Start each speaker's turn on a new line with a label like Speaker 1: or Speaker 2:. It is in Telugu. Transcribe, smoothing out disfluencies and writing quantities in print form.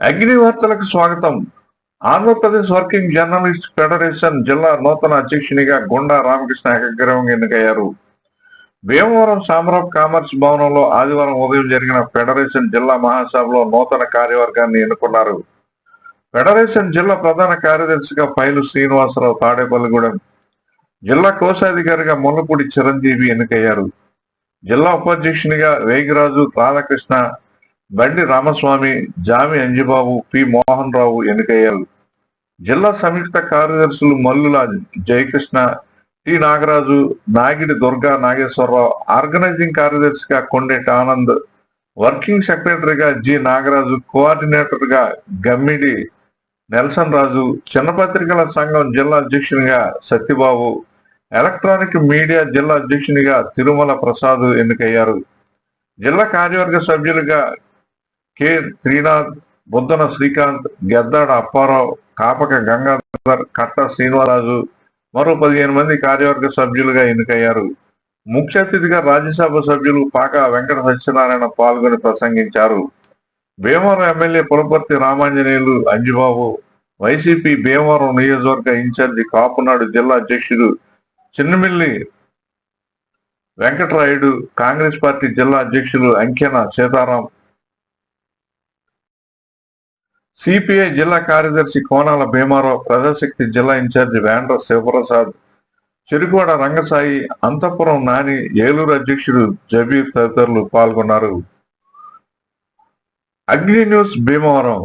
Speaker 1: అగ్ని వార్తలకు స్వాగతం. ఆంధ్రప్రదేశ్ వర్కింగ్ జర్నలిస్ట్ ఫెడరేషన్ జిల్లా నూతన అధ్యక్షునిగా గుండా రామకృష్ణ ఏకగ్రీవంగా ఎన్నికయ్యారు. భీమవరం ఛాంబర్ ఆఫ్ కామర్స్ భవనంలో ఆదివారం ఉదయం జరిగిన ఫెడరేషన్ జిల్లా మహాసభలో నూతన కార్యవర్గాన్ని ఎన్నుకున్నారు. ఫెడరేషన్ జిల్లా ప్రధాన కార్యదర్శిగా పైలు శ్రీనివాసరావు తాడేపల్లిగూడెం, జిల్లా కోశాధికారిగా ముల్లపూడి చిరంజీవి ఎన్నికయ్యారు. జిల్లా ఉపాధ్యక్షునిగా వేగిరాజు రాధాకృష్ణ, బండి రామస్వామి, జామి అంజిబాబు, పి మోహన్ రావు ఎన్నికయ్యారు. జిల్లా సంయుక్త కార్యదర్శులు మల్లుల జయకృష్ణ, టి నాగరాజు, నాగిడి దుర్గా నాగేశ్వరరావు, ఆర్గనైజింగ్ కార్యదర్శిగా కొండేటి ఆనంద్, వర్కింగ్ సెక్రటరీగా జి నాగరాజు, కోఆర్డినేటర్గా గమ్మిడి నెల్సన్ రాజు, చిన్నపత్రికల సంఘం జిల్లా అధ్యక్షునిగా సత్యబాబు, ఎలక్ట్రానిక్ మీడియా జిల్లా అధ్యక్షునిగా తిరుమల ప్రసాద్ ఎన్నికయ్యారు. జిల్లా కార్యవర్గ సభ్యులుగా కె శ్రీనాథ్, బుద్దన శ్రీకాంత్, గెద్దాడ అప్పారావు, కాపక గంగాధర్, కట్ట శ్రీనివాసరాజు మరో 15 మంది కార్యవర్గ సభ్యులుగా ఎన్నికయ్యారు. ముఖ్య అతిథిగా రాజ్యసభ సభ్యులు పాక వెంకట సత్యనారాయణ పాల్గొని ప్రసంగించారు. భీమవరం ఎమ్మెల్యే పులపర్తి రామాంజనేయులు అంజిబాబు, వైసీపీ భీమవరం నియోజకవర్గ ఇన్ఛార్జి కాపునాడు జిల్లా అధ్యక్షుడు చిన్నమిల్లి వెంకటరాయుడు, కాంగ్రెస్ పార్టీ జిల్లా అధ్యక్షులు అంకెన సీతారాం, సిపిఐ జిల్లా కార్యదర్శి కోనాల భీమారావు, ప్రజాశక్తి జిల్లా ఇన్ఛార్జి వేండ్ర శివప్రసాద్, చెరుకువాడ రంగసాయి, అంతఃపురం నాని, ఏలూరు అధ్యక్షుడు జబీర్ తదితరులు పాల్గొన్నారు. అగ్ని న్యూస్ భీమవరం.